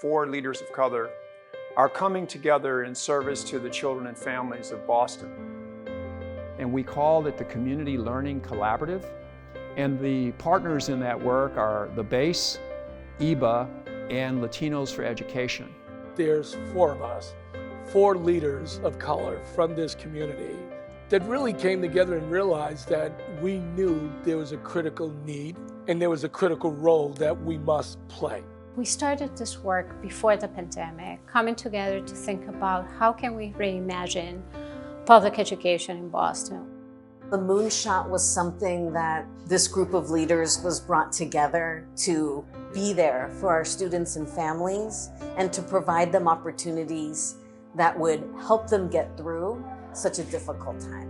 4 leaders of color are coming together in service to the children and families of Boston. And we call it the Community Learning Collaborative. And the partners in that work are the BASE, EBA, and Latinos for Education. There's 4 of us, 4 leaders of color from this community that really came together and realized that we knew there was a critical need and there was a critical role that we must play. We started this work before the pandemic, coming together to think about how can we reimagine public education in Boston. The Moonshot was something that this group of leaders was brought together to be there for our students and families and to provide them opportunities that would help them get through such a difficult time.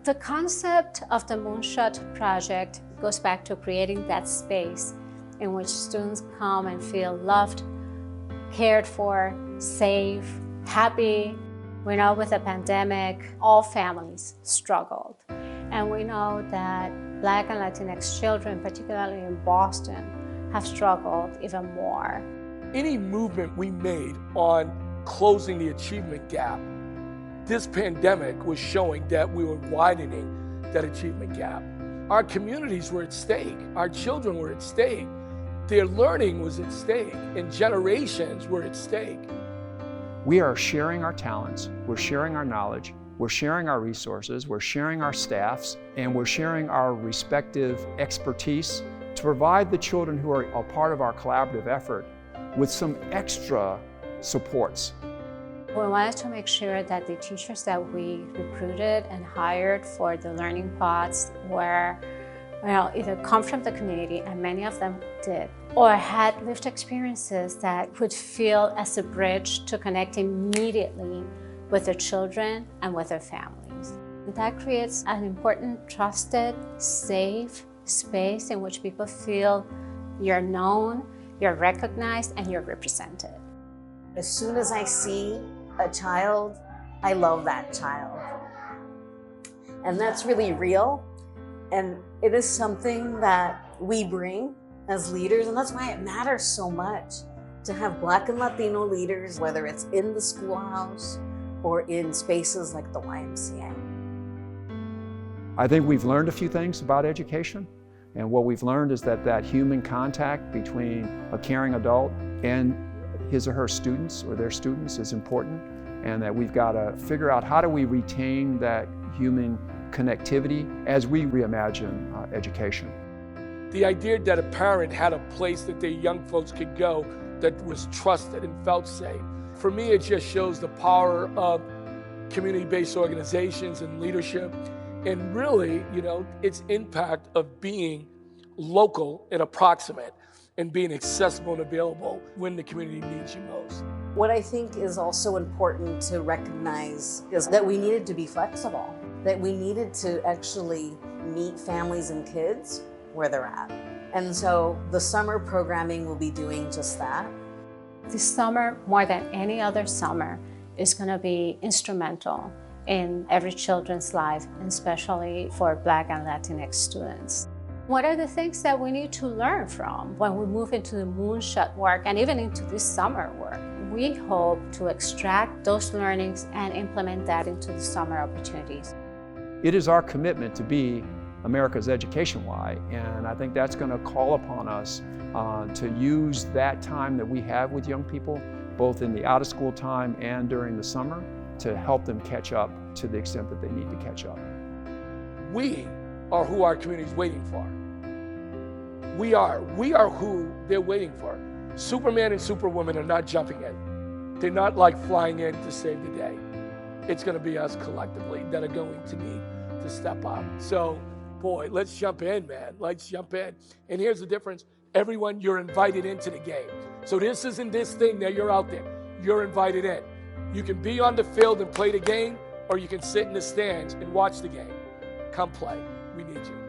The concept of the Moonshot Project goes back to creating that space in which students come and feel loved, cared for, safe, happy. We know with the pandemic, all families struggled. And we know that Black and Latinx children, particularly in Boston, have struggled even more. Any movement we made on closing the achievement gap, this pandemic was showing that we were widening that achievement gap. Our communities were at stake. Our children were at stake. Their learning was at stake, and generations were at stake. We are sharing our talents, we're sharing our knowledge, we're sharing our resources, we're sharing our staffs, and we're sharing our respective expertise to provide the children who are a part of our collaborative effort with some extra supports. We wanted to make sure that the teachers that we recruited and hired for the learning pods were either come from the community, and many of them did, or had lived experiences that would feel as a bridge to connect immediately with their children and with their families. That creates an important, trusted, safe space in which people feel you're known, you're recognized, and you're represented. As soon as I see a child, I love that child. And that's really real. And it is something that we bring as leaders, and that's why it matters so much to have Black and Latino leaders, whether it's in the schoolhouse or in spaces like the YMCA. I think we've learned a few things about education, and what we've learned is that human contact between a caring adult and his or her students or their students is important, and that we've got to figure out how do we retain that human connectivity as we reimagine education. The idea that a parent had a place that their young folks could go that was trusted and felt safe. For me, it just shows the power of community-based organizations and leadership, and really, its impact of being local and approximate and being accessible and available when the community needs you most. What I think is also important to recognize is that we needed to be flexible, that we needed to actually meet families and kids where they're at. And so the summer programming will be doing just that. This summer, more than any other summer, is going to be instrumental in every children's life, and especially for Black and Latinx students. What are the things that we need to learn from when we move into the Moonshot work and even into this summer work? We hope to extract those learnings and implement that into the summer opportunities. It is our commitment to be America's Education Y, and I think that's going to call upon us to use that time that we have with young people, both in the out-of-school time and during the summer, to help them catch up to the extent that they need to catch up. We are who our community is waiting for. We are who they're waiting for. Superman and Superwoman are not jumping in. They're not like flying in to save the day. It's going to be us collectively that are going to need to step up. So, boy, let's jump in, man. Let's jump in. And here's the difference. Everyone, you're invited into the game. So this isn't this thing that you're out there. You're invited in. You can be on the field and play the game, or you can sit in the stands and watch the game. Come play. We need you.